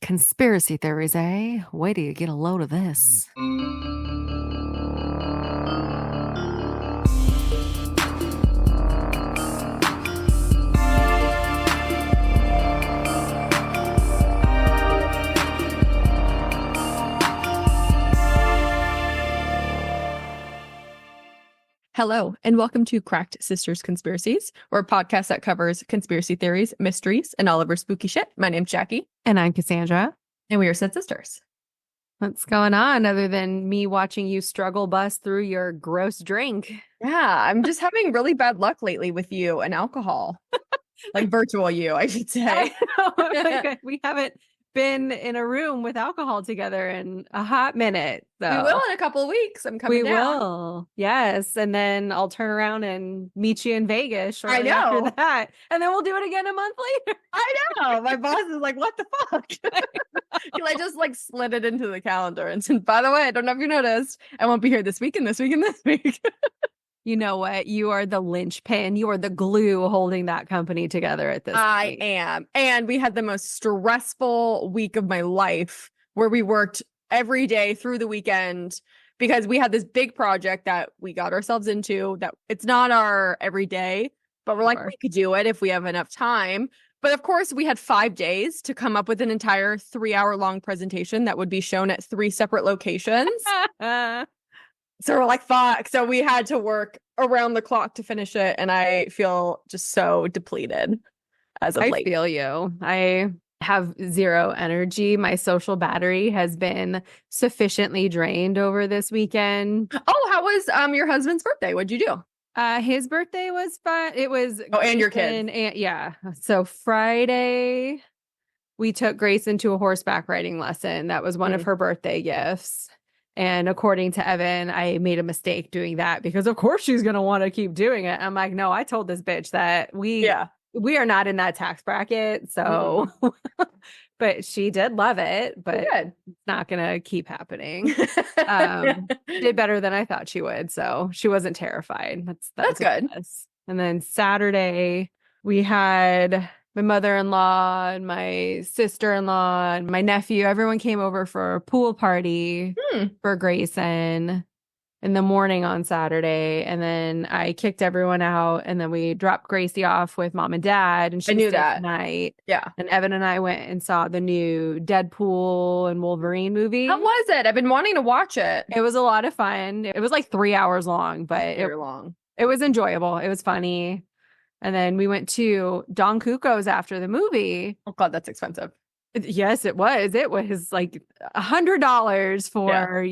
Conspiracy theories, eh? Wait till you get a load of this. Hello, and welcome to Cracked Sisters Conspiracies, or a podcast that covers conspiracy theories, mysteries, and all of our spooky shit. My name's Jackie. And I'm Cassandra. And we are said sisters. What's going on other than me watching you struggle bust through your gross drink? Yeah, I'm just having really bad luck lately with you and alcohol. Like virtual you, I should say. Like, we haven't been in a room with alcohol together in a hot minute. So. We will in a couple of weeks. I'm coming down. We will. Yes. And then I'll turn around and meet you in Vegas shortly after that. And then we'll do it again a month later. I know. My boss is like, what the fuck? I just like slid it into the calendar and said, by the way, I don't know if you noticed, I won't be here this week and this week and this week. You know what? You are the linchpin. You are the glue holding that company together at this point. I am. And we had the most stressful week of my life where we worked every day through the weekend because we had this big project that we got ourselves into that it's not our everyday, but we're like, we could do it if we have enough time. But of course, we had 5 days to come up with an entire 3-hour-long presentation that would be shown at 3 separate locations. So we're like, fuck. So we had to work around the clock to finish it. And I feel just so depleted as of late. I feel you. I have zero energy. My social battery has been sufficiently drained over this weekend. Oh, how was your husband's birthday? What'd you do? His birthday was fun. It was and your kid. And yeah. So Friday, we took Grayson to a horseback riding lesson. That was one of her birthday gifts. And according to Evan, I made a mistake doing that because of course she's going to want to keep doing it. I'm like, no, I told this bitch that we are not in that tax bracket. So, but she did love it, but it's not going to keep happening. Did better than I thought she would. So she wasn't terrified. That's good. And then Saturday we had my mother-in-law and my sister-in-law and my nephew. Everyone came over for a pool party for Grayson in the morning on Saturday. And then I kicked everyone out. And then we dropped Gracie off with mom and dad. And she knew stayed that night. Yeah. And Evan and I went and saw the new Deadpool and Wolverine movie. How was it? I've been wanting to watch it. It was a lot of fun. It was like 3 hours long, but very long. It was enjoyable. It was funny. And then we went to Don Cuco's after the movie. Oh, God, that's expensive. Yes, it was. It was like $100 for,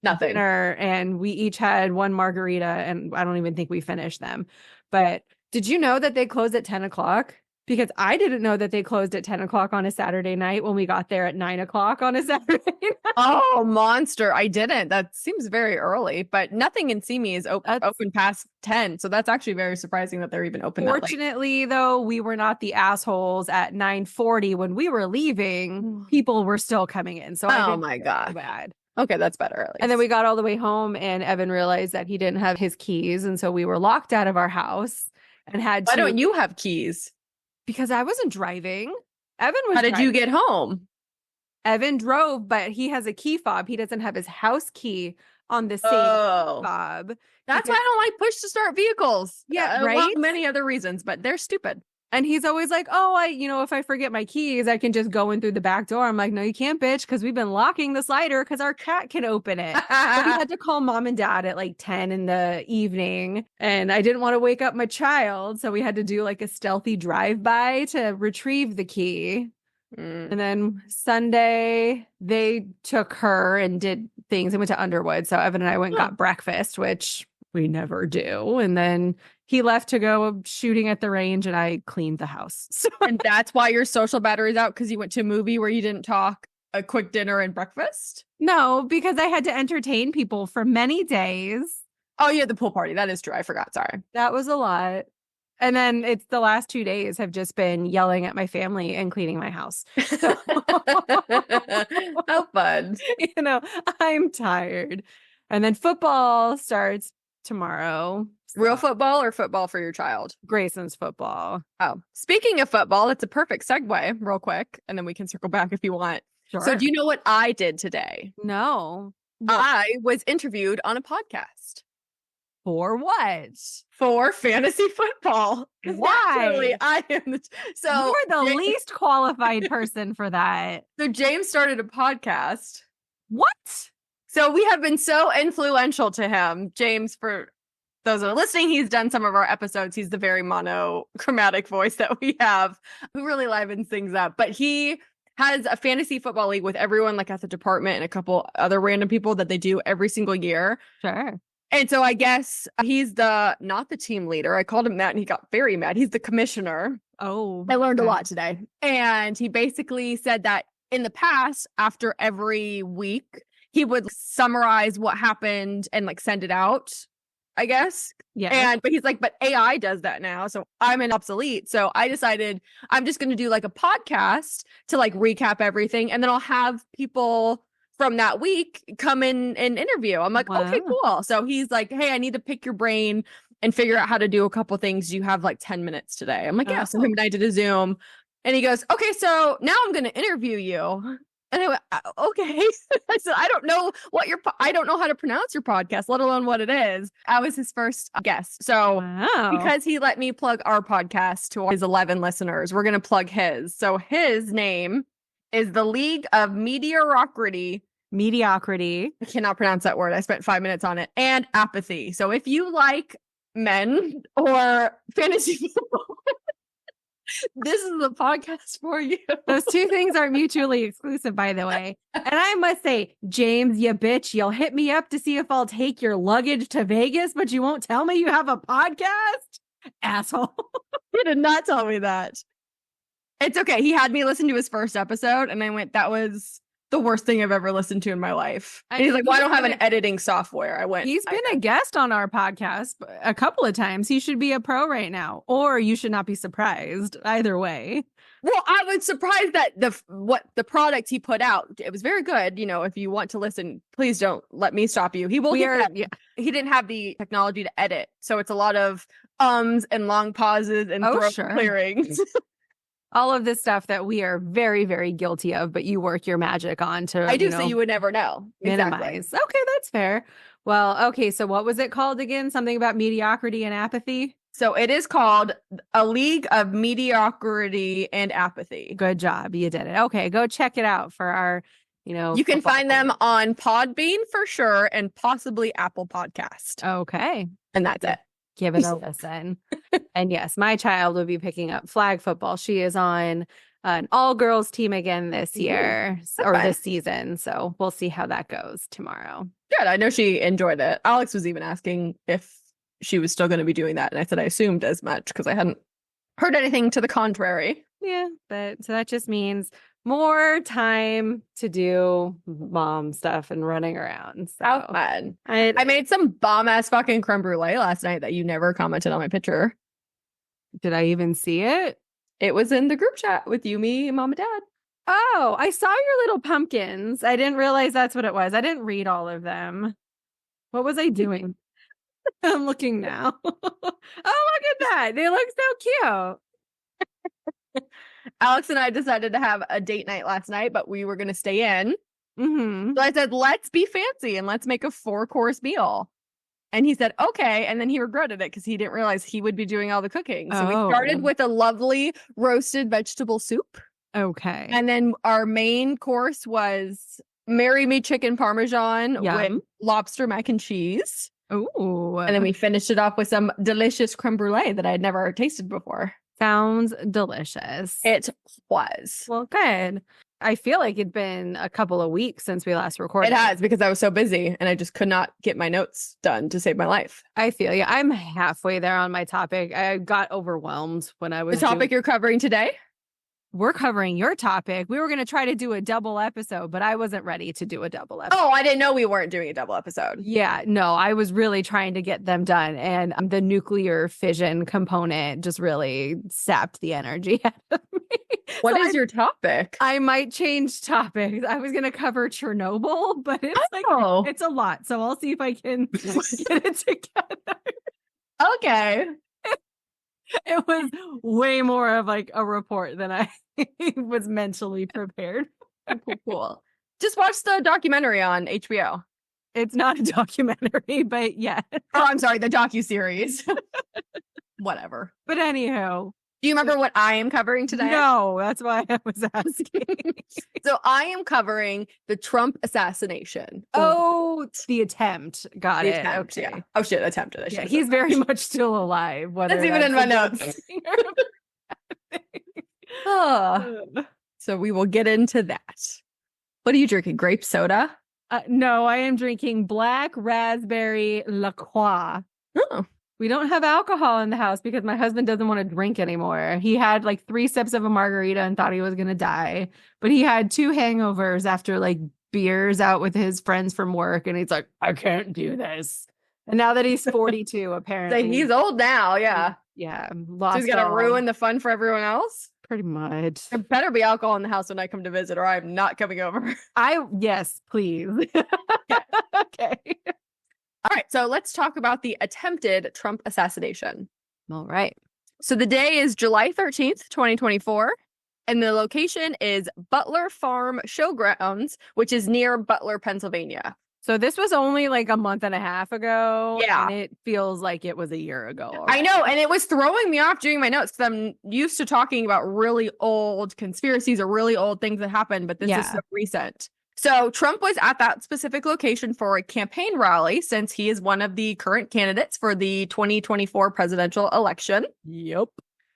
nothing. Dinner. And we each had one margarita, and I don't even think we finished them. But did you know that they closed at 10 o'clock? Because I didn't know that they closed at 10 o'clock on a Saturday night when we got there at 9 o'clock on a Saturday night. Oh, monster. I didn't. That seems very early, but nothing in Simi is open past 10. So that's actually very surprising that they're even open. Fortunately, though, we were not the assholes at 9:40 when we were leaving. People were still coming in. So oh my God. Bad. Okay, that's better. And then we got all the way home and Evan realized that he didn't have his keys. And so we were locked out of our house and had to. Why don't you have keys? Because I wasn't driving. Evan was. How did driving. you get home? Evan drove, but he has a key fob. He doesn't have his house key on the same fob. That's why I don't like push to start vehicles. Yeah, right. Well, many other reasons, but they're stupid. And he's always like, oh, if I forget my keys, I can just go in through the back door. I'm like, no, you can't, bitch, because we've been locking the slider because our cat can open it. So we had to call mom and dad at like 10 in the evening. And I didn't want to wake up my child. So we had to do like a stealthy drive-by to retrieve the key. And then Sunday, they took her and did things and went to Underwood. So Evan and I went and got breakfast, which we never do. And then he left to go shooting at the range and I cleaned the house. So. And that's why your social battery's out, because you went to a movie where you didn't talk, a quick dinner and breakfast? No, because I had to entertain people for many days. Oh, yeah, the pool party. That is true. I forgot. Sorry. That was a lot. And then it's the last 2 days have just been yelling at my family and cleaning my house. How fun. I'm tired. And then football starts tomorrow. Real football or football for your child? Grayson's football. Oh, speaking of football, that's a perfect segue real quick. And then we can circle back if you want. Sure. So do you know what I did today? No. I was interviewed on a podcast. For what? For fantasy football. Why? Naturally, I am. So you're the least qualified person for that. So James started a podcast. What? So we have been so influential to him. James, for those that are listening, he's done some of our episodes. He's the very monochromatic voice that we have, who really livens things up. But he has a fantasy football league with everyone, like at the department, and a couple other random people that they do every single year. Sure. And so I guess he's not the team leader. I called him that and he got very mad. He's the commissioner. Oh. I learned a lot today. And he basically said that in the past, after every week, he would summarize what happened and like send it out, I guess. Yeah. But he's like, but AI does that now. So I'm an obsolete. So I decided I'm just going to do like a podcast to like recap everything. And then I'll have people from that week come in and interview. I'm like, wow. Okay, cool. So he's like, hey, I need to pick your brain and figure out how to do a couple things. You have like 10 minutes today. I'm like, yeah. So him and I did a Zoom and he goes, okay, so now I'm going to interview you. And I went, okay. I said, I don't know I don't know how to pronounce your podcast, let alone what it is. I was his first guest. So because he let me plug our podcast to his 11 listeners, we're going to plug his. So his name is the League of Mediocrity. I cannot pronounce that word. I spent 5 minutes on it. And apathy. So if you like men or fantasy football, this is the podcast for you. Those two things are mutually exclusive, by the way. And I must say, James, you bitch, you'll hit me up to see if I'll take your luggage to Vegas, but you won't tell me you have a podcast? Asshole. He did not tell me that. It's okay. He had me listen to his first episode and I went, that was the worst thing I've ever listened to in my life. And he's like, well, I don't have an editing software. I went. He's been a guest on our podcast a couple of times. He should be a pro right now, or you should not be surprised. Either way. Well, I was surprised that the product he put out, it was very good. You know, if you want to listen, please don't let me stop you. He didn't have the technology to edit. So it's a lot of ums and long pauses and throat clearings. All of this stuff that we are very, very guilty of, but you work your magic on to, I do, so you would never know. Minimize. Exactly. Okay, that's fair. Well, okay, so what was it called again? Something about mediocrity and apathy? So it is called A League of Mediocrity and Apathy. Good job. You did it. Okay, go check it out for our, You can find them on Podbean for sure and possibly Apple Podcast. Okay. And that's it. Give it a listen. And yes, my child will be picking up flag football. She is on an all-girls team again this year this season. So we'll see how that goes tomorrow. Good. I know she enjoyed it. Alex was even asking if she was still going to be doing that. And I said I assumed as much because I hadn't heard anything to the contrary. Yeah, but so that just means more time to do mom stuff and running around. So how fun. I made some bomb-ass fucking creme brulee last night that you never commented on my picture. Did I even see it? It was in the group chat with you, me, and mom and dad. Oh, I saw your little pumpkins. I didn't realize that's what it was. I didn't read all of them. What was I doing? I'm looking now. Oh, look at that. They look so cute. Alex and I decided to have a date night last night, but we were going to stay in. Mm-hmm. So I said, let's be fancy and let's make a 4-course meal. And he said, okay. And then he regretted it because he didn't realize he would be doing all the cooking. So we started with a lovely roasted vegetable soup. Okay. And then our main course was Marry Me Chicken Parmesan with lobster mac and cheese. Ooh. And then we finished it off with some delicious creme brulee that I had never tasted before. Sounds delicious. It was. Well, good. I feel like it'd been a couple of weeks since we last recorded. It has, because I was so busy and I just could not get my notes done to save my life. I feel you. I'm halfway there on my topic. I got overwhelmed when I was the topic you're covering today. We're covering your topic. We were going to try to do a double episode, but I wasn't ready to do a double episode. Oh, I didn't know we weren't doing a double episode. Yeah, no, I was really trying to get them done. And the nuclear fission component just really sapped the energy out of me. What is your topic? I might change topics. I was going to cover Chernobyl, but it's it's a lot. So I'll see if I can get it together. Okay. It was way more of like a report than I was mentally prepared. Cool. Just watch the documentary on HBO. It's not a documentary, but yeah. Oh, I'm sorry, the docuseries. Whatever. But anyhow. Do you remember what I am covering today? No, that's why I was asking. So I am covering the Trump assassination. Oh, the attempt. Got it. Attempt, okay. Yeah. Oh shit, attempted. Yeah, he's very much still alive. That's even in my notes. So we will get into that. What are you drinking? Grape soda? No, I am drinking black raspberry La Croix. Oh. We don't have alcohol in the house because my husband doesn't want to drink anymore. He had like 3 sips of a margarita and thought he was going to die. But he had 2 hangovers after like beers out with his friends from work. And he's like, I can't do this. And now that he's 42, apparently. Like he's old now. Yeah. Yeah. So he's going to ruin the fun for everyone else? Pretty much. There better be alcohol in the house when I come to visit or I'm not coming over. Yes, please. Okay. All right, so let's talk about the attempted Trump assassination. All right. So the day is July 13th, 2024, and the location is Butler Farm Showgrounds, which is near Butler, Pennsylvania. So this was only like a month and a half ago. Yeah. And it feels like it was a year ago. Already. I know, and it was throwing me off doing my notes because I'm used to talking about really old conspiracies or really old things that happened, but this is so recent. So Trump was at that specific location for a campaign rally since he is one of the current candidates for the 2024 presidential election. Yep.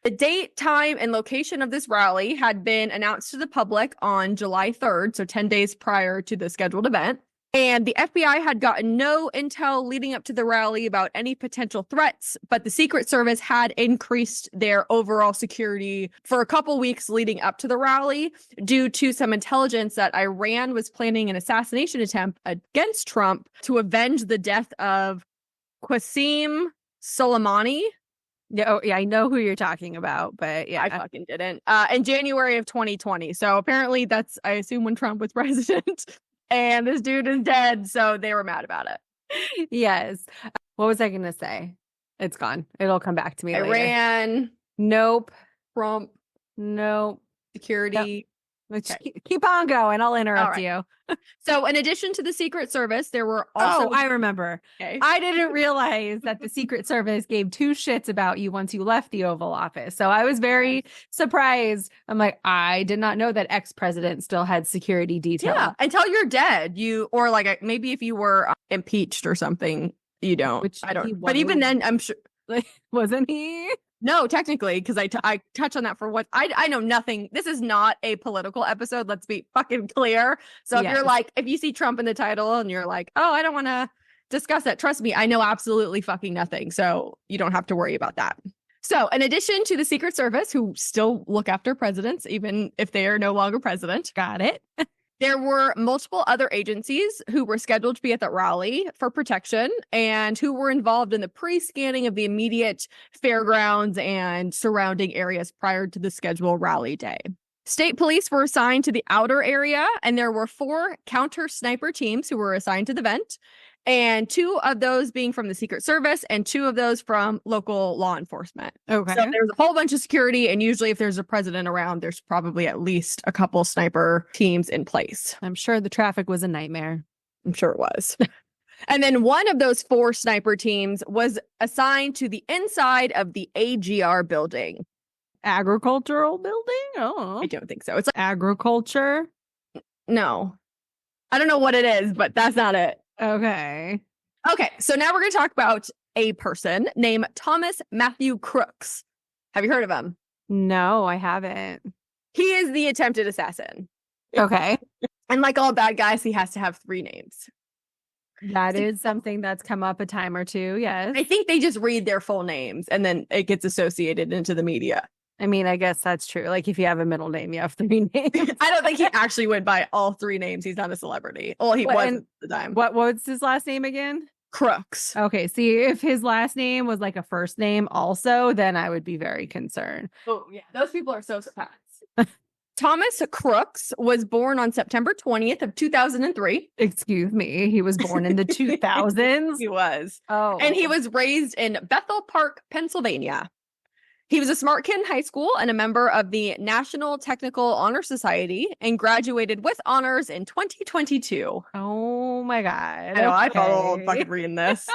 The date, time, and location of this rally had been announced to the public on July 3rd, so 10 days prior to the scheduled event. And the FBI had gotten no intel leading up to the rally about any potential threats, but the Secret Service had increased their overall security for a couple weeks leading up to the rally due to some intelligence that Iran was planning an assassination attempt against Trump to avenge the death of Qasem Soleimani. Yeah, I know who you're talking about, but yeah. I fucking didn't. In January of 2020. So apparently that's, I assume, when Trump was president. And this dude is dead, so they were mad about it. Yes. What was I going to say? It's gone. It'll come back to me later. Iran. Nope. Trump. Nope. Security. Okay. Keep on going. I'll interrupt you. So in addition to the Secret Service, there were also... Oh, I remember. Okay. I didn't realize that the Secret Service gave 2 shits about you once you left the Oval Office. So I was very surprised. I'm like, I did not know that ex-president still had security detail. Yeah, until you're dead. Or like maybe if you were impeached or something, you don't. Which I don't. But even then, I'm sure... Wasn't he? No, technically, because I touch on that for what I know nothing. This is not a political episode. Let's be fucking clear. So if you're like, if you see Trump in the title and you're like, oh, I don't want to discuss that. Trust me, I know absolutely fucking nothing. So you don't have to worry about that. So in addition to the Secret Service, who still look after presidents, even if they are no longer president. Got it. There were multiple other agencies who were scheduled to be at that rally for protection and who were involved in the pre-scanning of the immediate fairgrounds and surrounding areas prior to the scheduled rally day. State police were assigned to the outer area, and there were 4 counter sniper teams who were assigned to the event, and 2 of those being from the Secret Service and 2 of those from local law enforcement. Okay. So there's a whole bunch of security, and usually if there's a president around, there's probably at least a couple sniper teams in place. I'm sure the traffic was a nightmare. I'm sure it was. And then one of those 4 sniper teams was assigned to the inside of the AGR building. Agricultural building? Oh. I don't think so. It's like agriculture? No. I don't know what it is, but that's not it. Okay. Okay, so now we're going to talk about a person named Thomas Matthew Crooks. Have you heard of him? No, I haven't. He is the attempted assassin. Okay. And like all bad guys, he has to have 3 names. That is something that's come up a time or two, yes. I think they just read their full names and then it gets associated into the media. I mean, I guess that's true. Like if you have a middle name, you have 3 names. I don't think he actually went by all 3 names. He's not a celebrity. Well, he was at the time. What's his last name again? Crooks. Okay, see, if his last name was like a first name also, then I would be very concerned. Oh, yeah. Those people are sociopaths. Thomas Crooks was born on September 20th of 2003. Excuse me. He was born in the 2000s. He was. Oh. And he was raised in Bethel Park, Pennsylvania. He was a smart kid in high school and a member of the National Technical Honor Society and graduated with honors in 2022. Oh my God. I know, I felt old fucking reading this.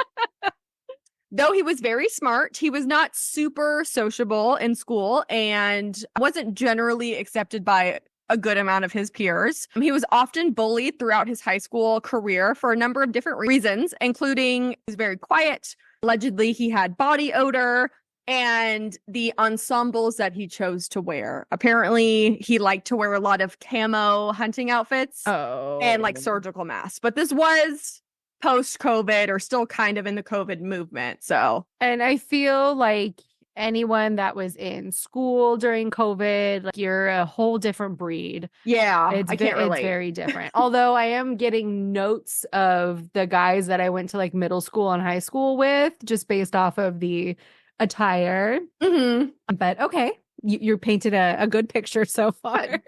Though he was very smart, he was not super sociable in school and wasn't generally accepted by a good amount of his peers. He was often bullied throughout his high school career for a number of different reasons, including he was very quiet. Allegedly, he had body odor and the ensembles that he chose to wear. Apparently, he liked to wear a lot of camo hunting outfits and like surgical masks. But this was post-COVID or still kind of in the COVID movement. So, and I feel like anyone that was in school during COVID, like you're a whole different breed. Yeah, I can't relate. It's very different. Although I am getting notes of the guys that I went to like middle school and high school with, just based off of the attire. Mm-hmm. But okay, you're painted a good picture so far.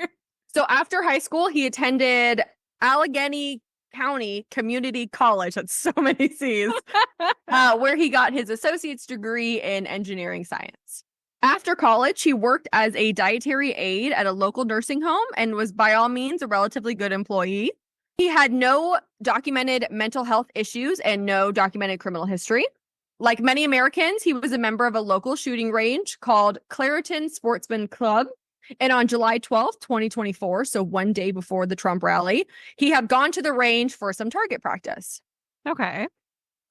So after high school, he attended Allegheny County Community College, that's so many C's, where he got his associate's degree in engineering science. After college, he worked as a dietary aide at a local nursing home and was by all means a relatively good employee. He had no documented mental health issues and no documented criminal history. Like many Americans, he was a member of a local shooting range called Clairton Sportsman Club. And on July 12th, 2024, so one day before the Trump rally, he had gone to the range for some target practice. Okay.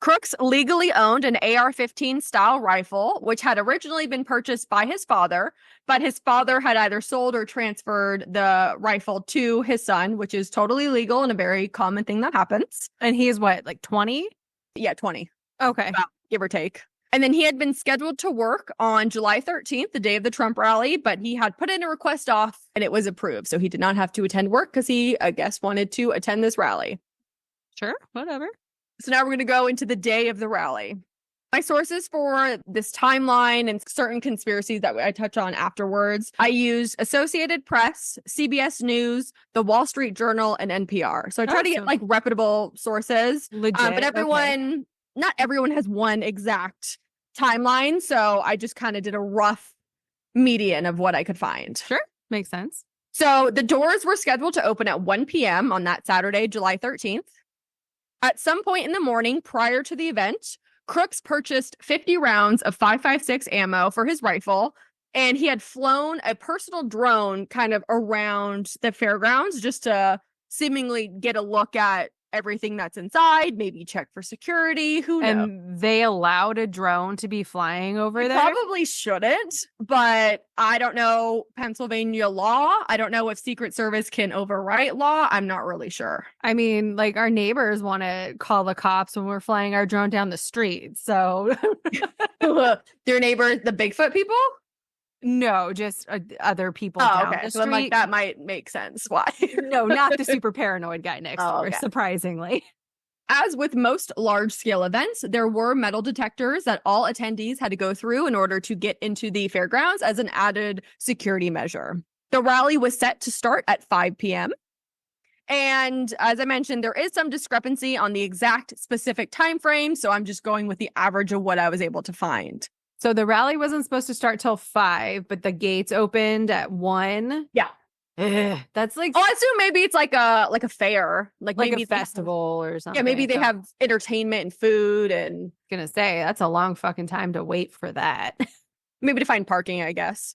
Crooks legally owned an AR-15 style rifle, which had originally been purchased by his father, but his father had either sold or transferred the rifle to his son, which is totally legal and a very common thing that happens. And he is what, like 20? Yeah, 20. Okay. About, give or take. And then he had been scheduled to work on July 13th, the day of the Trump rally, but he had put in a request off and it was approved. So he did not have to attend work because he, I guess, wanted to attend this rally. Sure, whatever. So now we're going to go into the day of the rally. My sources for this timeline and certain conspiracies that I touch on afterwards, I used Associated Press, CBS News, The Wall Street Journal, and NPR. So I try to get like reputable sources. Legit. But everyone, not everyone has one exact timeline. So I just kind of did a rough median of what I could find. Sure. Makes sense. So the doors were scheduled to open at 1 p.m. on that Saturday, July 13th. At some point in the morning prior to the event, Crooks purchased 50 rounds of 5.56 ammo for his rifle, and he had flown a personal drone kind of around the fairgrounds just to seemingly get a look at everything that's inside, maybe check for security, who knows. And they allowed a drone to be flying over there? Probably shouldn't, but I don't know Pennsylvania law. I don't know if Secret Service can overwrite law. I'm not really sure. I mean, like our neighbors want to call the cops when we're flying our drone down the street. So Your neighbor, the Bigfoot people? no, just other people down the So I'm street. like, that might make sense. Why? No, not the super paranoid guy next door, okay. surprisingly. As with most large-scale events, there were metal detectors that all attendees had to go through in order to get into the fairgrounds as an added security measure. The rally was set to start at 5 p.m. And as I mentioned, there is some discrepancy on the exact specific time frame, so I'm just going with the average of what I was able to find. So the rally wasn't supposed to start till 5, but the gates opened at 1. Yeah. Ugh, that's like I assume maybe it's like a fair, like maybe a festival or something. Yeah, maybe they have entertainment and food, and gonna say that's a long fucking time to wait for that. maybe to find parking, I guess.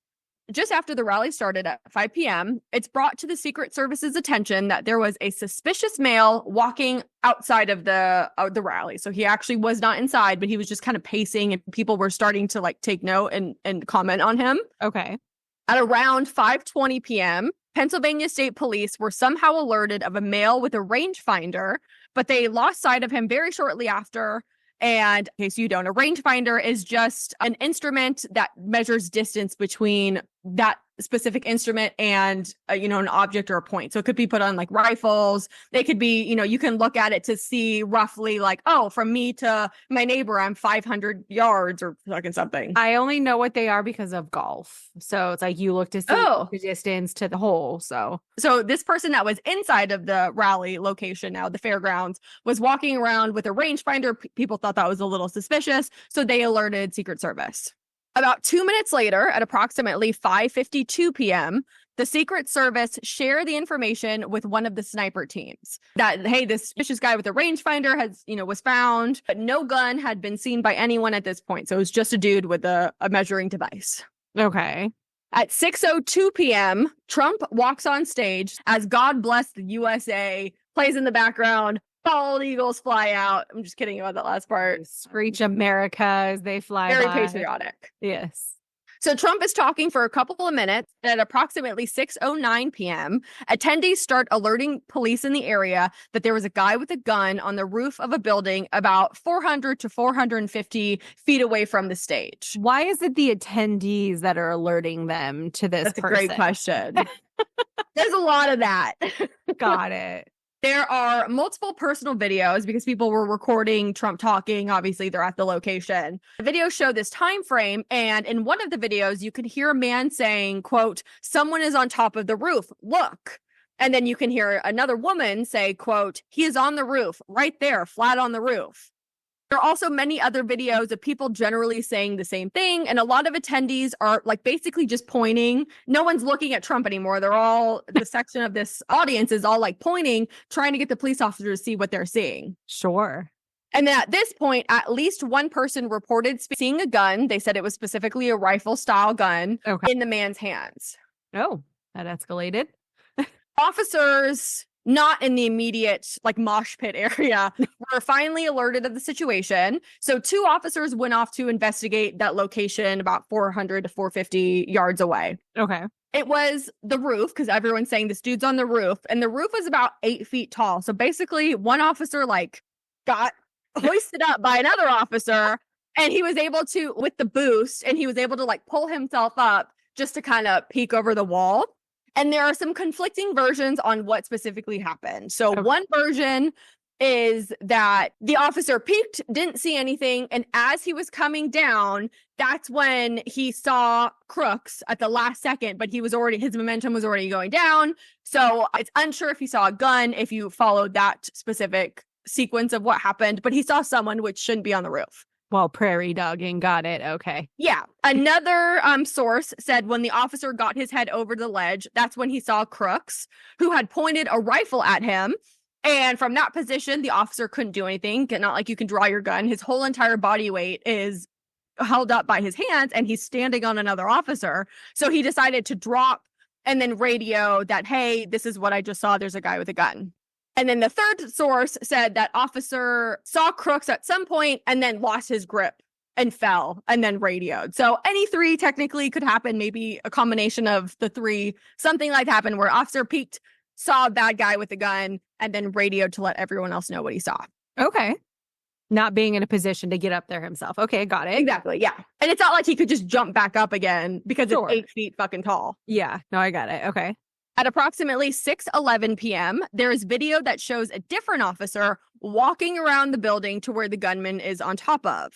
Just after the rally started at 5 p.m., it's brought to the Secret Service's attention that there was a suspicious male walking outside of the rally. So he actually was not inside, but he was just kind of pacing, and people were starting to like take note and comment on him. Okay. At around 5:20 p.m., Pennsylvania State Police were somehow alerted of a male with a rangefinder, but they lost sight of him very shortly after. And in case you don't, a rangefinder is just an instrument that measures distance between that specific instrument and an object or a point. So it could be put on like rifles. They could be, you can look at it to see roughly like, oh, from me to my neighbor, I'm 500 yards or fucking something. I only know what they are because of golf. So it's like you look to see the distance to the hole. So this person that was inside of the rally location now, the fairgrounds, was walking around with a rangefinder. People thought that was a little suspicious. So they alerted Secret Service. About 2 minutes later, at approximately 5:52 p.m., the Secret Service shared the information with one of the sniper teams that, hey, this suspicious guy with a rangefinder was found, but no gun had been seen by anyone at this point. So it was just a dude with a measuring device. Okay. At 6:02 p.m., Trump walks on stage as God Bless the USA plays in the background. Bald eagles fly out. I'm just kidding about that last part. Screech America as they fly Very by. patriotic. Yes. So Trump is talking for a couple of minutes. At approximately 6:09 p.m., attendees start alerting police in the area that there was a guy with a gun on the roof of a building about 400 to 450 feet away from the stage. Why is it the attendees that are alerting them to this That's person? a great question. There's a lot of that. Got it. There are multiple personal videos because people were recording Trump talking. Obviously, they're at the location. The videos show this time frame, and in one of the videos, you can hear a man saying, quote, "Someone is on top of the roof. Look." And then you can hear another woman say, quote, "He is on the roof, right there, flat on the roof." There are also many other videos of people generally saying the same thing. And a lot of attendees are like basically just pointing. No one's looking at Trump anymore. They're all, the section of this audience is all like pointing, trying to get the police officer to see what they're seeing. Sure. And then at this point, at least one person reported seeing a gun. They said it was specifically a rifle style gun in the man's hands. Oh, that escalated. Officers not in the immediate like mosh pit area were finally alerted of the situation. So 2 officers went off to investigate that location about 400 to 450 yards away. Okay. It was the roof because everyone's saying this dude's on the roof, and the roof was about 8 feet tall. So basically one officer like got hoisted up by another officer, and he was able to, with the boost, and he was able to like pull himself up just to kind of peek over the wall. And there are some conflicting versions on what specifically happened. So one version is that the officer peeked, didn't see anything. And as he was coming down, that's when he saw Crooks at the last second, but his momentum was already going down. So it's unsure if he saw a gun, if you followed that specific sequence of what happened, but he saw someone which shouldn't be on the roof. Well, prairie dogging. Got it. Okay. Yeah. Another source said when the officer got his head over the ledge, that's when he saw Crooks, who had pointed a rifle at him. And from that position, the officer couldn't do anything. Not like you can draw your gun. His whole entire body weight is held up by his hands, and he's standing on another officer. So he decided to drop and then radio that, hey, this is what I just saw. There's a guy with a gun. And then the third source said that officer saw Crooks at some point and then lost his grip and fell and then radioed. So any 3 technically could happen, maybe a combination of the 3. Something like happened where officer peeked, saw a bad guy with a gun, and then radioed to let everyone else know what he saw. Okay. Not being in a position to get up there himself. Okay, got it. Exactly, yeah. And it's not like he could just jump back up again because it's 8 feet fucking tall. Yeah, no, I got it. Okay. At approximately 6:11 p.m., there is video that shows a different officer walking around the building to where the gunman is on top of.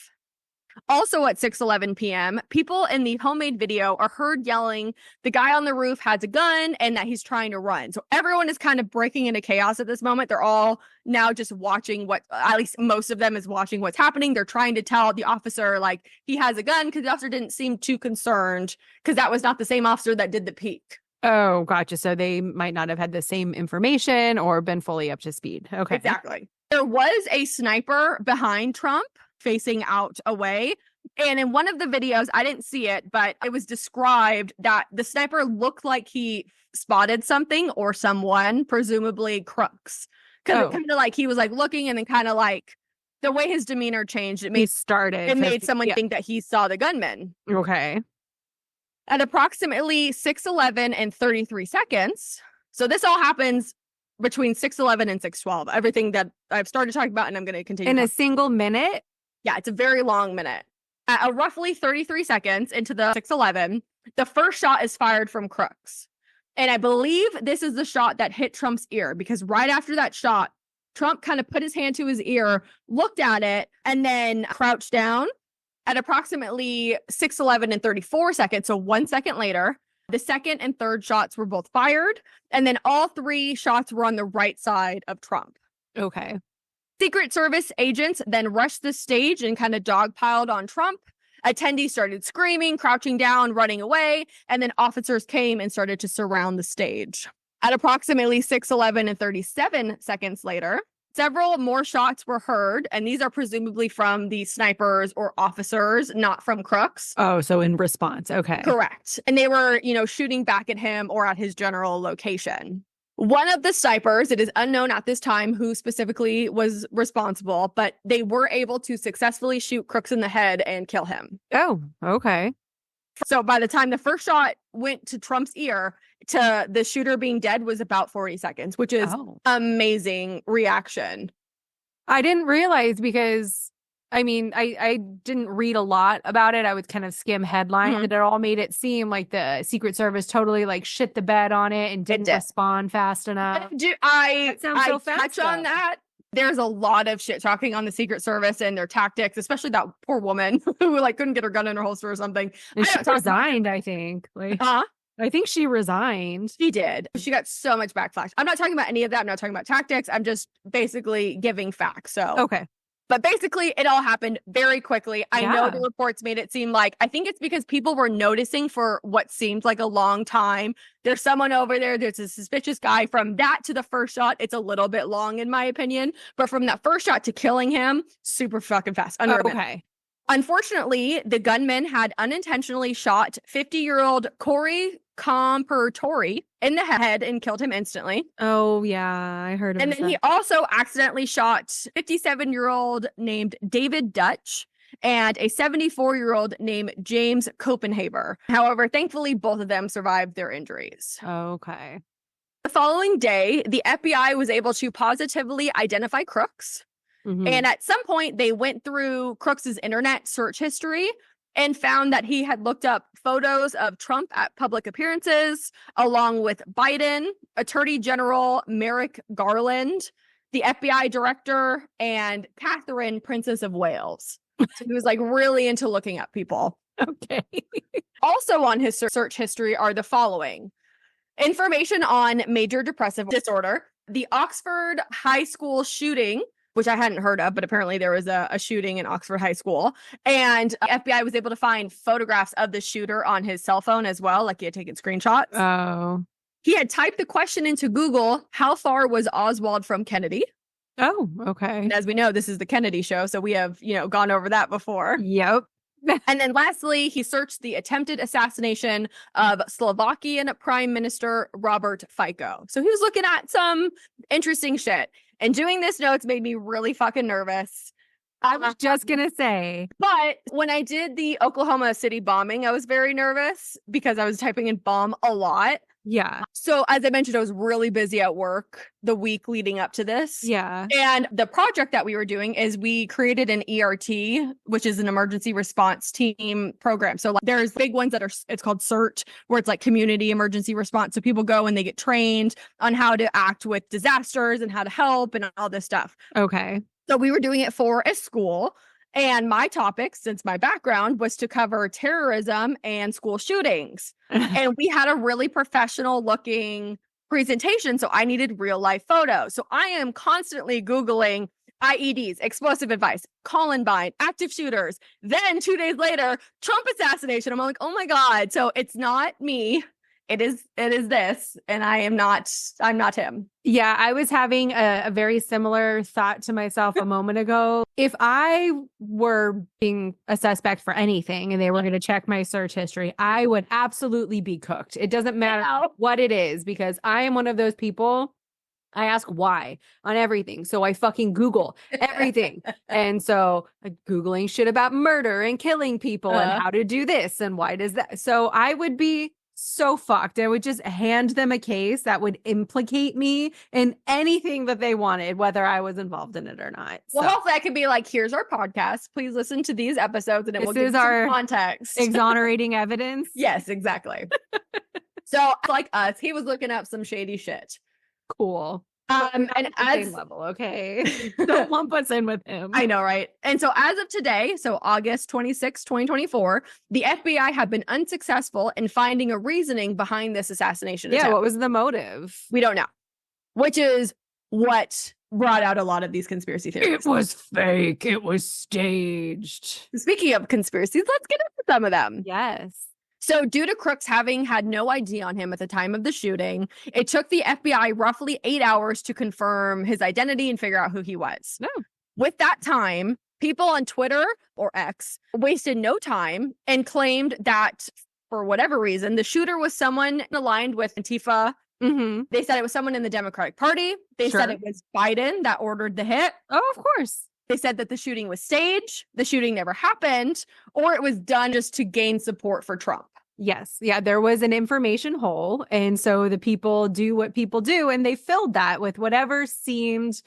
Also at 6:11 p.m., people in the homemade video are heard yelling, the guy on the roof has a gun and that he's trying to run. So everyone is kind of breaking into chaos at this moment. They're all now just watching at least most of them is watching what's happening. They're trying to tell the officer, like, he has a gun because the officer didn't seem too concerned because that was not the same officer that did the peek. Oh, gotcha. So they might not have had the same information or been fully up to speed. Okay. Exactly. There was a sniper behind Trump facing out away. And in one of the videos, I didn't see it, but it was described that the sniper looked like he spotted something or someone, presumably Crooks. Because it kind of like he was like looking and then kind of like the way his demeanor changed, it made someone think that he saw the gunman. Okay. At approximately 6:11 and 33 seconds. So this all happens between 6:11 and 6:12. Everything that I've started talking about, and I'm going to continue. In a single minute? Yeah, it's a very long minute. At roughly 33 seconds into the 6:11, The first shot is fired from Crooks. And I believe this is the shot that hit Trump's ear, because right after that shot, Trump kind of put his hand to his ear, looked at it, and then crouched down. At approximately 6:11 and 34 seconds, so 1 second later, the second and third shots were both fired, and then all three shots were on the right side of Trump. Okay. Secret Service agents then rushed the stage and kind of dogpiled on Trump. Attendees started screaming, crouching down, running away, and then officers came and started to surround the stage. At approximately 6:11 and 37 seconds later, several more shots were heard, and these are presumably from the snipers or officers, not from Crooks. Oh, so in response. Okay. Correct. And they were, shooting back at him or at his general location. One of the snipers, it is unknown at this time who specifically was responsible, but they were able to successfully shoot Crooks in the head and kill him. Oh, okay. So by the time the first shot went to Trump's ear, to the shooter being dead was about 40 seconds, which is amazing reaction. I didn't realize because, I didn't read a lot about it. I would kind of skim headlines, and it all made it seem like the Secret Service totally like shit the bed on it and didn't respond fast enough. I touch on that. There's a lot of shit talking on the Secret Service and their tactics, especially that poor woman who couldn't get her gun in her holster or something. And she resigned, I think. I think she resigned. She did. She got so much backlash. I'm not talking about any of that. I'm not talking about tactics. I'm just basically giving facts. So okay. But basically, it all happened very quickly. I know the reports made it seem like, I think it's because people were noticing for what seemed like a long time. There's someone over there. There's a suspicious guy. From that to the first shot, it's a little bit long, in my opinion. But from that first shot to killing him, super fucking fast. Okay. Unfortunately, the gunman had unintentionally shot 50-year-old Corey Compertori in the head and killed him instantly. Oh, yeah. I heard of And then he also accidentally shot 57-year-old named David Dutch and a 74-year-old named James Copenhaver. However, thankfully, both of them survived their injuries. Okay. The following day, the FBI was able to positively identify Crooks. And at some point, they went through Crooks's internet search history and found that he had looked up photos of Trump at public appearances, along with Biden, Attorney General Merrick Garland, the FBI director, and Catherine, Princess of Wales. So he was really into looking up people. Okay. Also on his search history are the following: information on major depressive disorder, the Oxford High School shooting, which I hadn't heard of, but apparently there was a shooting in Oxford High School. And FBI was able to find photographs of the shooter on his cell phone as well, he had taken screenshots. Oh. He had typed the question into Google, how far was Oswald from Kennedy? Oh, okay. And as we know, this is the Kennedy show, so we have, gone over that before. Yep. And then lastly, he searched the attempted assassination of Slovakian Prime Minister Robert Fico. So he was looking at some interesting shit. And doing this notes made me really fucking nervous. I was just going to say. But when I did the Oklahoma City bombing, I was very nervous because I was typing in bomb a lot. Yeah. So as I mentioned, I was really busy at work the week leading up to this. Yeah. And the project that we were doing is we created an ERT, which is an emergency response team program. So there's big ones that it's called CERT, where it's community emergency response. So people go and they get trained on how to act with disasters and how to help and all this stuff. Okay. So we were doing it for a school. And my topic, since my background, was to cover terrorism and school shootings. And we had a really professional looking presentation. So I needed real life photos. So I am constantly Googling IEDs, explosive device, Columbine, active shooters. Then 2 days later, Trump assassination. I'm like, oh my God. So it's not me. It is this, and I'm not him. Yeah, I was having a very similar thought to myself a moment ago. If I were being a suspect for anything and they were going to check my search history, I would absolutely be cooked. It doesn't matter what it is, because I am one of those people. I ask why on everything. So I fucking Google everything. And so Googling shit about murder and killing people and how to do this and why does that. So I would be so fucked. I would just hand them a case that would implicate me in anything that they wanted, whether I was involved in it or not. Well, So hopefully I could be like, here's our podcast. Please listen to these episodes and it will this give is you some our context. exonerating evidence. Yes, exactly. So like us, he was looking up some shady shit. Cool. And as same level, okay. Don't lump us in with him. I know, right? And so as of today, so August 26, 2024, the FBI have been unsuccessful in finding a reasoning behind this assassination attempt. What was the motive? We don't know, which is what brought out a lot of these conspiracy theories. It was fake. It was staged. Speaking of conspiracies, let's get into some of them. Yes. So due to Crooks having had no ID on him at the time of the shooting, it took the FBI roughly 8 hours to confirm his identity and figure out who he was. No. With that time, people on Twitter, or X, wasted no time and claimed that, for whatever reason, the shooter was someone aligned with Antifa. Mm-hmm. They said it was someone in the Democratic Party. They said it was Biden that ordered the hit. Oh, of course. They said that the shooting was staged, the shooting never happened, or it was done just to gain support for Trump. Yes. Yeah, there was an information hole. And so the people do what people do, and they filled that with whatever seemed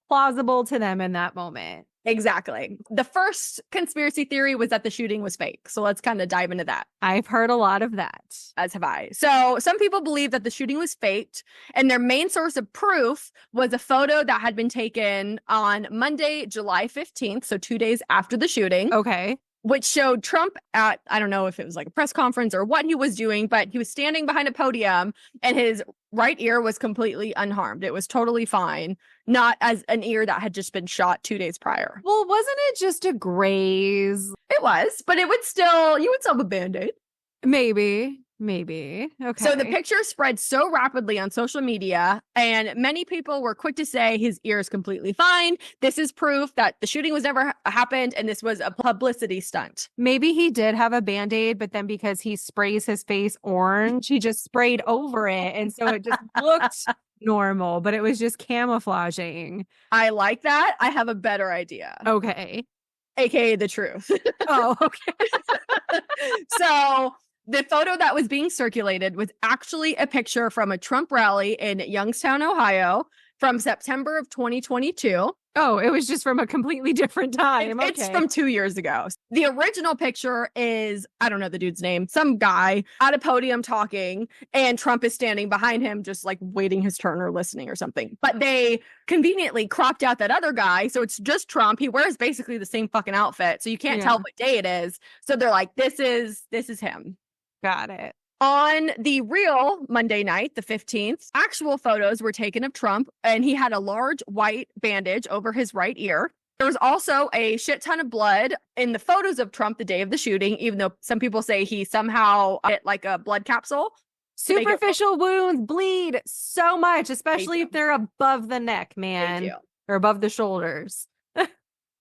plausible to them in that moment. Exactly. The first conspiracy theory was that the shooting was fake. So let's kind of dive into that. I've heard a lot of that. As have I. So some people believe that the shooting was faked, and their main source of proof was a photo that had been taken on Monday, July 15th. So 2 days after the shooting. Okay. Which showed Trump at, I don't know if it was like a press conference or what he was doing, but he was standing behind a podium and his right ear was completely unharmed. It was totally fine. Not as an ear that had just been shot 2 days prior. Well, wasn't it just a graze? It was, but you would still have a Band-Aid. Maybe. Okay. So the picture spread so rapidly on social media, and many people were quick to say his ear is completely fine. This is proof that the shooting was never happened, and this was a publicity stunt. Maybe he did have a Band-Aid, but then because he sprays his face orange, he just sprayed over it. And so it just looked normal, but it was just camouflaging. I like that. I have a better idea. Okay. AKA the truth. Oh, okay. So the photo that was being circulated was actually a picture from a Trump rally in Youngstown, Ohio from September of 2022. Oh, it was just from a completely different time. Okay. It's from 2 years ago. The original picture is, I don't know the dude's name, some guy at a podium talking, and Trump is standing behind him, just like waiting his turn or listening or something. But they conveniently cropped out that other guy. So it's just Trump. He wears basically the same fucking outfit. So you can't tell what day it is. So they're like, this is him. Got it. On the real Monday night, the 15th, actual photos were taken of Trump, and he had a large white bandage over his right ear. There was also a shit ton of blood in the photos of Trump the day of the shooting, even though some people say he somehow hit like a blood capsule. Superficial wounds bleed so much, especially if they're above the neck, man, or above the shoulders.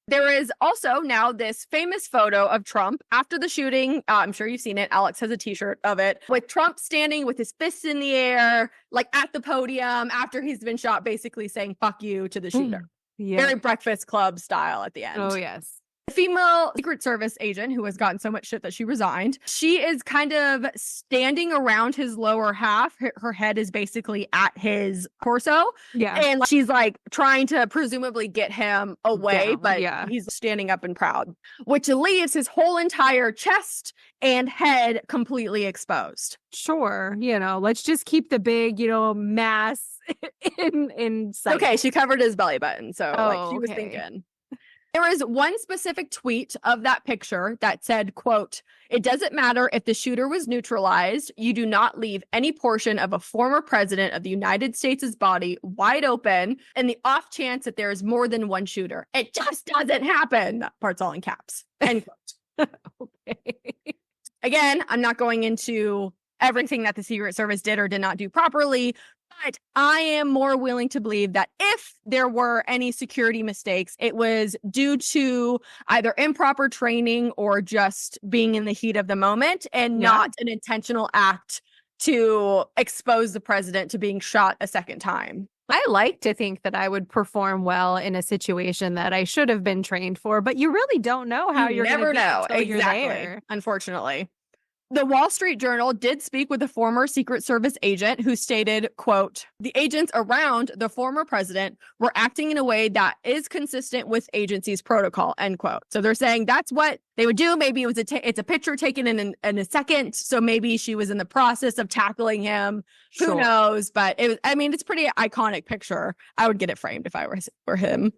There is also now this famous photo of Trump after the shooting. I'm sure you've seen it. Alex has a t-shirt of it with Trump standing with his fists in the air, like at the podium after he's been shot, basically saying fuck you to the shooter. Yeah. Very Breakfast Club style at the end. Oh, yes. The female Secret Service agent who has gotten so much shit that she resigned, she is kind of standing around his lower half. Her head is basically at his torso. Yeah. And she's like trying to presumably get him away, but he's standing up and proud, which leaves his whole entire chest and head completely exposed. Sure. Let's just keep the big, mass in sight. Okay. She covered his belly button. So she was thinking. There was one specific tweet of that picture that said, quote, "It doesn't matter if the shooter was neutralized. You do not leave any portion of a former president of the United States' body wide open in the off chance that there is more than one shooter. It just doesn't happen." That part's all in caps. End quote. Okay. Again, I'm not going into everything that the Secret Service did or did not do properly, but I am more willing to believe that if there were any security mistakes, it was due to either improper training or just being in the heat of the moment and not an intentional act to expose the president to being shot a second time. I like to think that I would perform well in a situation that I should have been trained for, but you really don't know how you're never gonna be know. until Exactly. you're there. Unfortunately. The Wall Street Journal did speak with a former Secret Service agent who stated, quote, the agents around the former president were acting in a way that is consistent with agency's protocol, end quote. So they're saying that's what they would do. Maybe it was it's a picture taken in a second. So maybe she was in the process of tackling him. Who Sure. knows? But it was, I mean, it's a pretty iconic picture. I would get it framed if I were him.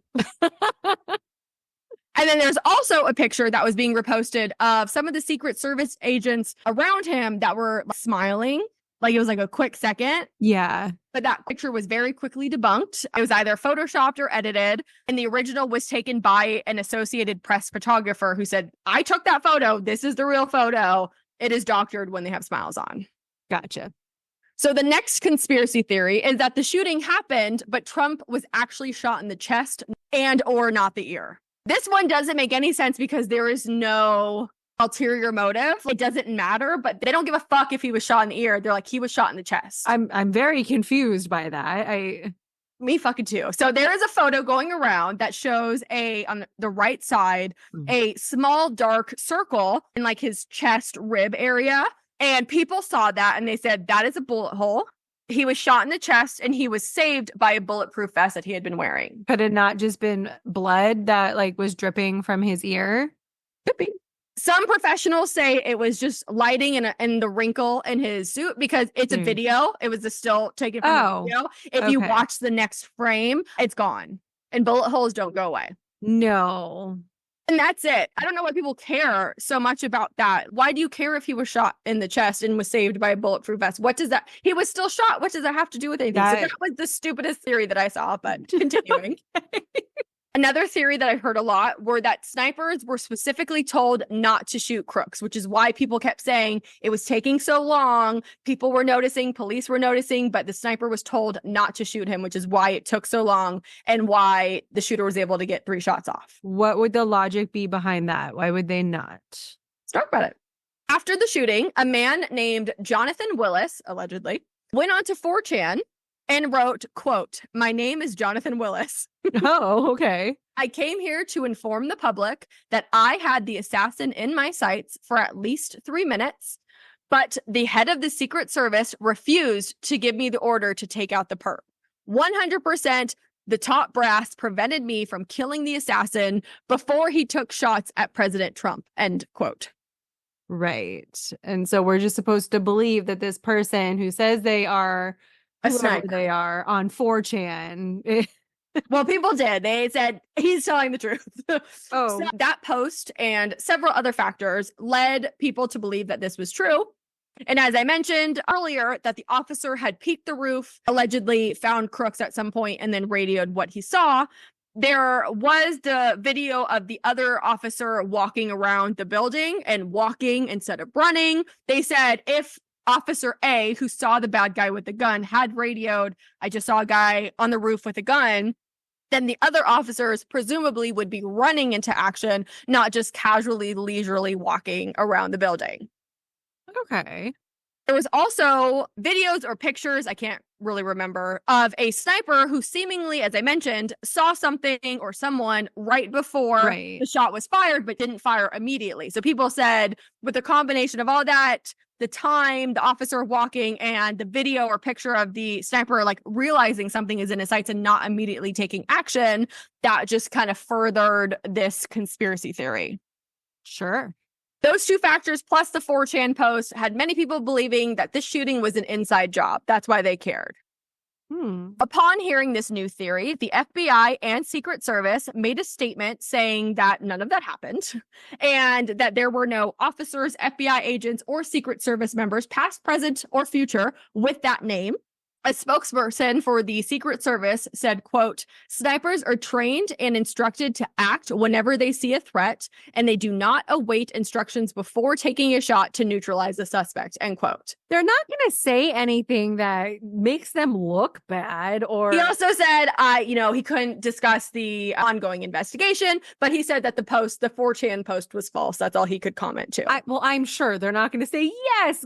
And then there's also a picture that was being reposted of some of the Secret Service agents around him that were smiling. Like it was like a quick second. Yeah. But that picture was very quickly debunked. It was either photoshopped or edited. And the original was taken by an Associated Press photographer who said, I took that photo. This is the real photo. It is doctored when they have smiles on. Gotcha. So the next conspiracy theory is that the shooting happened, but Trump was actually shot in the chest and or not the ear. This one doesn't make any sense because there is no ulterior motive. It doesn't matter, but they don't give a fuck if he was shot in the ear. They're like, he was shot in the chest. I'm very confused by that. Me fucking too. So there is a photo going around that shows on the right side, a small dark circle in like his chest rib area. And people saw that and they said, that is a bullet hole. He was shot in the chest and he was saved by a bulletproof vest that he had been wearing. Could it not just been blood that like was dripping from his ear? Could be. Some professionals say it was just lighting in the wrinkle in his suit because it's a video. It was a still taken from the video. If you watch the next frame, it's gone. And bullet holes don't go away. No. And that's it. I don't know why people care so much about that. Why do you care if he was shot in the chest and was saved by a bulletproof vest? What does that? He was still shot. What does that have to do with anything? So that was the stupidest theory that I saw, but continuing. Another theory that I heard a lot were that snipers were specifically told not to shoot crooks, which is why people kept saying it was taking so long. People were noticing, police were noticing, but the sniper was told not to shoot him, which is why it took so long and why the shooter was able to get 3 shots off. What would the logic be behind that? Why would they not? Let's talk about it. After the shooting, a man named Jonathan Willis, allegedly, went on to 4chan and wrote, quote, my name is Jonathan Willis. Oh, okay. I came here to inform the public that I had the assassin in my sights for at least 3 minutes, but the head of the Secret Service refused to give me the order to take out the perp. 100% the top brass prevented me from killing the assassin before he took shots at President Trump, end quote. Right. And so we're just supposed to believe that this person who says they are a sniper, they are on 4chan. Well, people did. They said he's telling the truth. Oh. So that post and several other factors led people to believe that this was true. And as I mentioned earlier, that the officer had peeked the roof, allegedly found crooks at some point, and then radioed what he saw. There was the video of the other officer walking around the building and walking instead of running. They said if Officer A, who saw the bad guy with the gun, had radioed, I just saw a guy on the roof with a gun, then the other officers presumably would be running into action, not just casually, leisurely walking around the building. Okay. There was also videos or pictures, I can't really remember, of a sniper who seemingly, as I mentioned, saw something or someone right before the shot was fired, but didn't fire immediately. So people said with the combination of all that, the time, the officer walking, and the video or picture of the sniper like realizing something is in his sights and not immediately taking action, that just kind of furthered this conspiracy theory. Sure. Those 2 factors plus the 4chan post had many people believing that this shooting was an inside job. That's why they cared. Upon hearing this new theory, the FBI and Secret Service made a statement saying that none of that happened and that there were no officers, FBI agents, or Secret Service members, past, present, or future, with that name. A spokesperson for the Secret Service said, quote, snipers are trained and instructed to act whenever they see a threat, and they do not await instructions before taking a shot to neutralize the suspect, end quote. They're not going to say anything that makes them look bad or... He also said, he couldn't discuss the ongoing investigation, but he said that the 4chan post was false. That's all he could comment to. I'm sure they're not going to say, yes,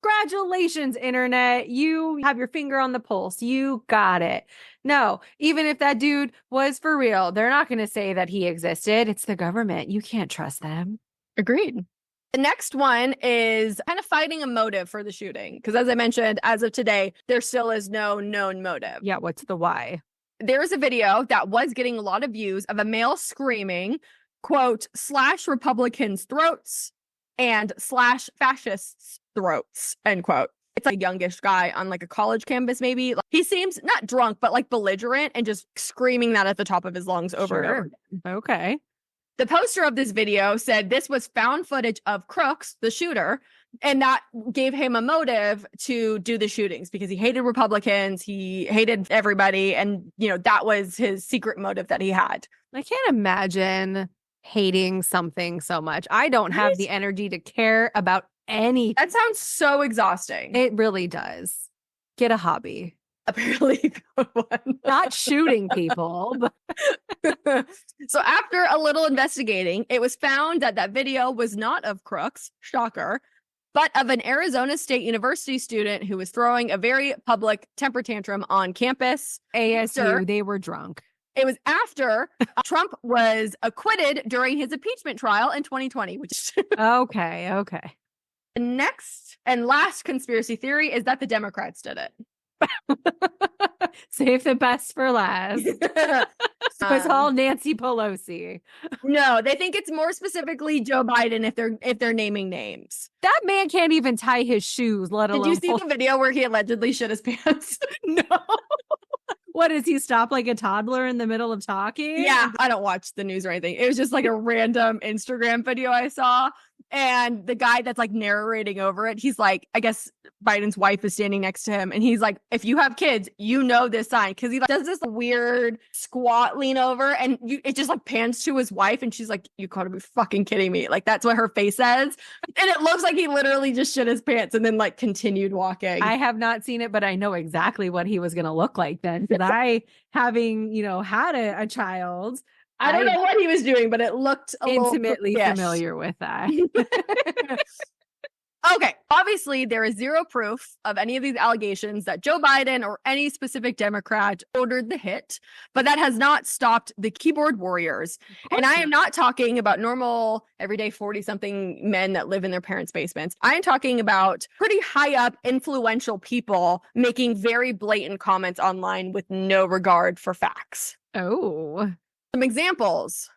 congratulations, internet. You have your finger on the pulse. You got it. No, even if that dude was for real, they're not going to say that he existed. It's the government. You can't trust them. Agreed. The next one is kind of finding a motive for the shooting. Because as I mentioned, as of today, there still is no known motive. Yeah, what's the why? There's a video that was getting a lot of views of a male screaming, quote, slash Republicans' throats and slash fascists' throats, end quote. It's like a youngish guy on like a college campus, maybe. Like, he seems not drunk, but like belligerent and just screaming that at the top of his lungs over and over again. Okay. The poster of this video said this was found footage of Crooks, the shooter, and that gave him a motive to do the shootings because he hated Republicans, he hated everybody, and that was his secret motive that he had. I can't imagine hating something so much. I don't have the energy to care about anything. That sounds so exhausting. It really does. Get a hobby. Apparently, one. Not shooting people. But... So after a little investigating, it was found that video was not of Crooks, shocker, but of an Arizona State University student who was throwing a very public temper tantrum on campus. ASU, they were drunk. It was after Trump was acquitted during his impeachment trial in 2020. Which Okay. The next and last conspiracy theory is that the Democrats did it. Save the best for last. So it's all Nancy Pelosi. No, they think it's more specifically Joe Biden if they're naming names. That man can't even tie his shoes, let alone. Did you see the video where he allegedly shit his pants? No. What, does he stop like a toddler in the middle of talking? Yeah, I don't watch the news or anything. It was just like a random Instagram video I saw. And the guy that's like narrating over it, he's like, I guess Biden's wife is standing next to him. And he's like, if you have kids, you know this sign. Cause he like, does this weird squat lean over and it just like pans to his wife. And she's like, you gotta be fucking kidding me. Like, that's what her face says. And it looks like he literally just shit his pants and then like continued walking. I have not seen it, but I know exactly what he was going to look like then. But I, having, had a child, I don't know what he was doing, but it looked intimately familiar with that. Okay, obviously there is zero proof of any of these allegations that Joe Biden or any specific Democrat ordered the hit, but that has not stopped the keyboard warriors. And I am not talking about normal, everyday 40-something men that live in their parents' basements. I am talking about pretty high up, influential people making very blatant comments online with no regard for facts. Oh. Some examples.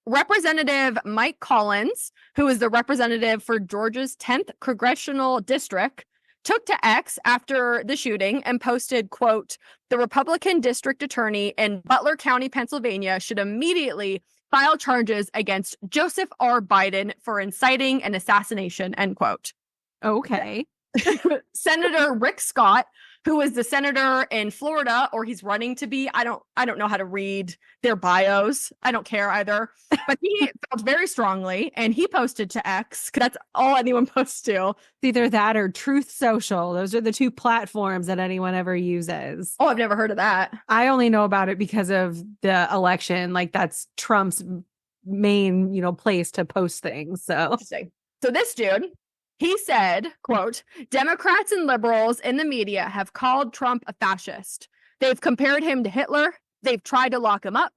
Representative Mike Collins, who is the representative for Georgia's 10th congressional district, took to X after the shooting and posted, quote, the Republican district attorney in Butler County, Pennsylvania, should immediately file charges against Joseph R. Biden for inciting an assassination, end quote. Okay. Senator Rick Scott, who is the senator in Florida, or he's running to be. I don't know how to read their bios. I don't care either. But he felt very strongly, and he posted to X, because that's all anyone posts to. It's either that or Truth Social. Those are the two platforms that anyone ever uses. Oh, I've never heard of that. I only know about it because of the election. Like, that's Trump's main, place to post things. So interesting. So this dude, he said, quote, Democrats and liberals in the media have called Trump a fascist. They've compared him to Hitler. They've tried to lock him up.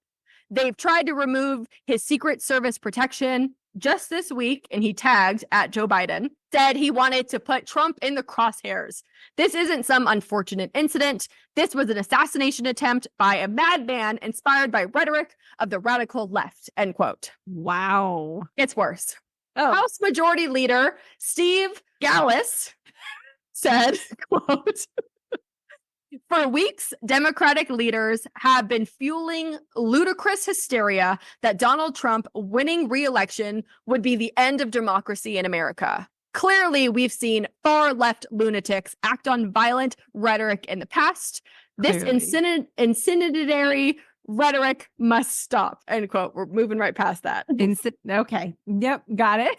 They've tried to remove his Secret Service protection. Just this week, and he tagged at Joe Biden, said he wanted to put Trump in the crosshairs. This isn't some unfortunate incident. This was an assassination attempt by a madman inspired by rhetoric of the radical left, end quote. Wow. It's worse. Oh. House Majority Leader Steve Gallus said, quote, for weeks, Democratic leaders have been fueling ludicrous hysteria that Donald Trump winning re-election would be the end of democracy in America. Clearly, we've seen far left lunatics act on violent rhetoric in the past. This incendiary rhetoric must stop, end quote. We're moving right past that. Okay. Yep. Got it.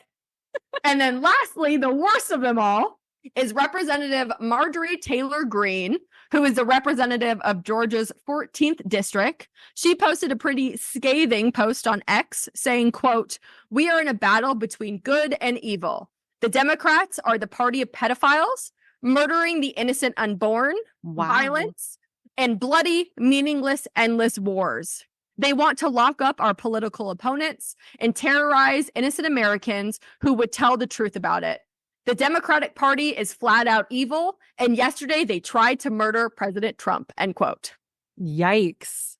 And then lastly, the worst of them all is Representative Marjorie Taylor Greene, who is the representative of Georgia's 14th district. She posted a pretty scathing post on X saying, quote, we are in a battle between good and evil. The Democrats are the party of pedophiles, murdering the innocent unborn, violence, and bloody, meaningless, endless wars. They want to lock up our political opponents and terrorize innocent Americans who would tell the truth about it. The Democratic Party is flat out evil, and yesterday they tried to murder President Trump, end quote. Yikes.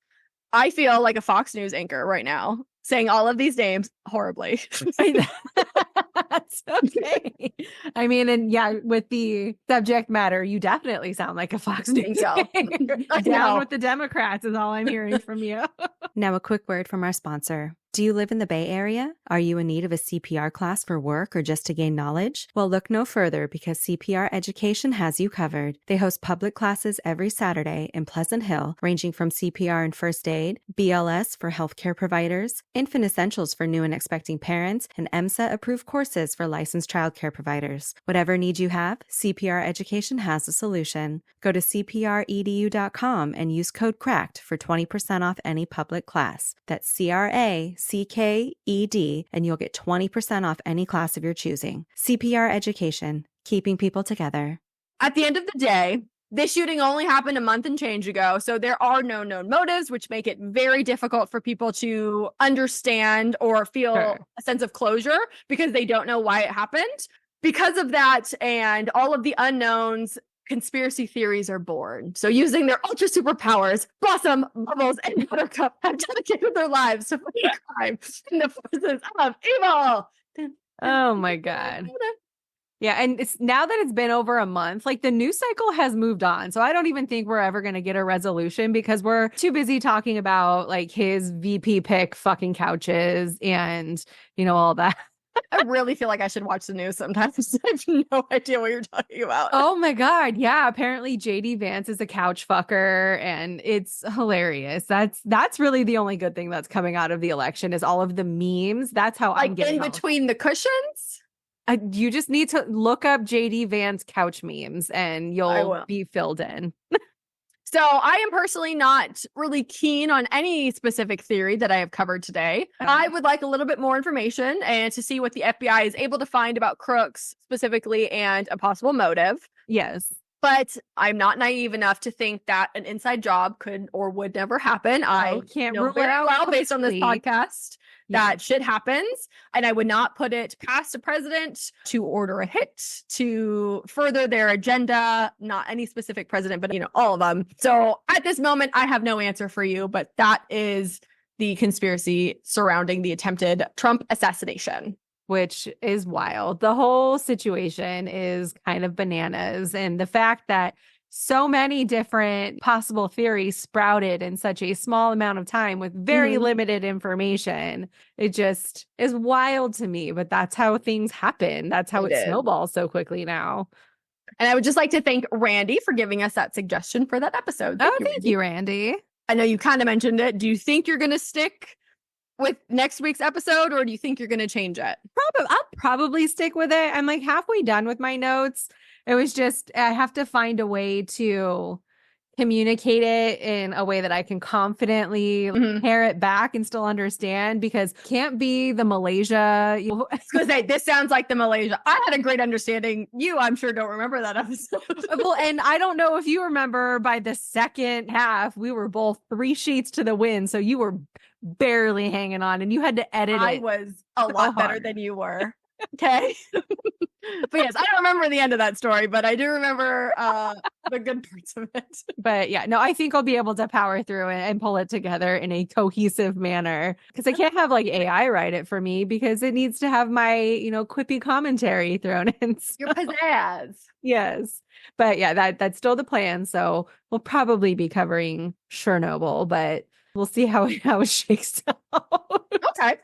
I feel like a Fox News anchor right now, saying all of these names horribly. That's okay. I mean, and yeah, with the subject matter, you definitely sound like a Fox News anchor. Down with the Democrats is all I'm hearing from you. Now, a quick word from our sponsor. Do you live in the Bay Area? Are you in need of a CPR class for work or just to gain knowledge? Well, look no further because CPR Education has you covered. They host public classes every Saturday in Pleasant Hill, ranging from CPR and first aid, BLS for healthcare providers, infant essentials for new and expecting parents, and EMSA-approved courses for licensed childcare providers. Whatever need you have, CPR Education has a solution. Go to cpredu.com and use code CRACKED for 20% off any public class. That's CRACKED, and you'll get 20% off any class of your choosing. CPR Education, keeping people together. At the end of the day, this shooting only happened a month and change ago, so there are no known motives, which make it very difficult for people to understand or feel a sense of closure because they don't know why it happened. Because of that and all of the unknowns, conspiracy theories are born. So using their ultra superpowers, Blossom, Bubbles, and Buttercup have dedicated their lives to fighting crime and the forces of evil. Oh my God. Yeah, and it's now that it's been over a month, like the news cycle has moved on. So I don't even think we're ever going to get a resolution because we're too busy talking about like his VP pick fucking couches and, you know, all that. I really feel like I should watch the news sometimes. I have no idea what you're talking about. Oh my God. Yeah. Apparently JD Vance is a couch fucker and it's hilarious. That's really the only good thing that's coming out of the election is all of the memes. That's how I'm getting in between the cushions. You just need to look up JD Vance couch memes and you'll be filled in. So I am personally not really keen on any specific theory that I have covered today. I would like a little bit more information and to see what the FBI is able to find about crooks specifically and a possible motive. Yes. But I'm not naive enough to think that an inside job could or would never happen. I can't know rule very it out well based on this podcast that shit happens. And I would not put it past a president to order a hit to further their agenda. Not any specific president, but, you know, all of them. So at this moment, I have no answer for you, but that is the conspiracy surrounding the attempted Trump assassination. Which is wild. The whole situation is kind of bananas. And the fact that so many different possible theories sprouted in such a small amount of time with very limited information, it just is wild to me. But that's how things happen. That's how it snowballs so quickly now. And I would just like to thank Randy for giving us that suggestion for that episode. Thank you, Randy. I know you kind of mentioned it. Do you think you're going to stick with next week's episode or do you think you're going to change it? I'll probably stick with it. I'm like halfway done with my notes. It was just, I have to find a way to communicate it in a way that I can confidently pare it back and still understand because can't be the Malaysia. I was going to say, this sounds like the Malaysia. I had a great understanding. You, I'm sure, don't remember that episode. Well, and I don't know if you remember by the second half, we were both 3 sheets to the wind. So you were barely hanging on and you had to edit it. I was a lot better than you were. Okay. But yes, I don't remember the end of that story, but I do remember the good parts of it. But yeah, no, I think I'll be able to power through it and pull it together in a cohesive manner because I can't have like AI write it for me because it needs to have my, you know, quippy commentary thrown in. So. Your pizzazz. Yes. But yeah, that's still the plan. So we'll probably be covering Chernobyl, but we'll see how it shakes out. Okay.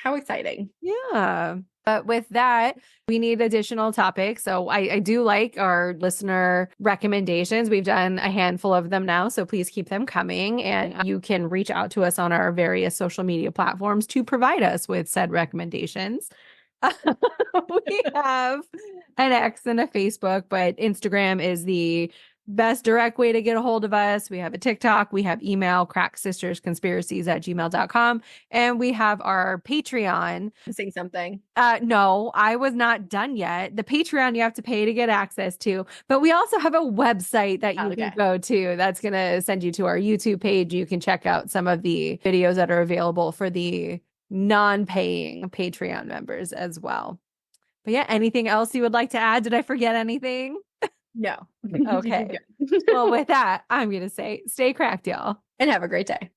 How exciting. Yeah. But with that, we need additional topics. So I do like our listener recommendations. We've done a handful of them now, so please keep them coming. And you can reach out to us on our various social media platforms to provide us with said recommendations. We have an X and a Facebook, but Instagram is the best direct way to get a hold of us. We have a TikTok, we have email, crackssistersconspiracies@gmail.com, and we have our Patreon. Saying something. No, I was not done yet. The Patreon you have to pay to get access to, but we also have a website that you can go to that's going to send you to our YouTube page. You can check out some of the videos that are available for the non-paying Patreon members as well. But yeah, anything else you would like to add? Did I forget anything? No. Okay. Well, with that, I'm going to say stay cracked, y'all. And have a great day.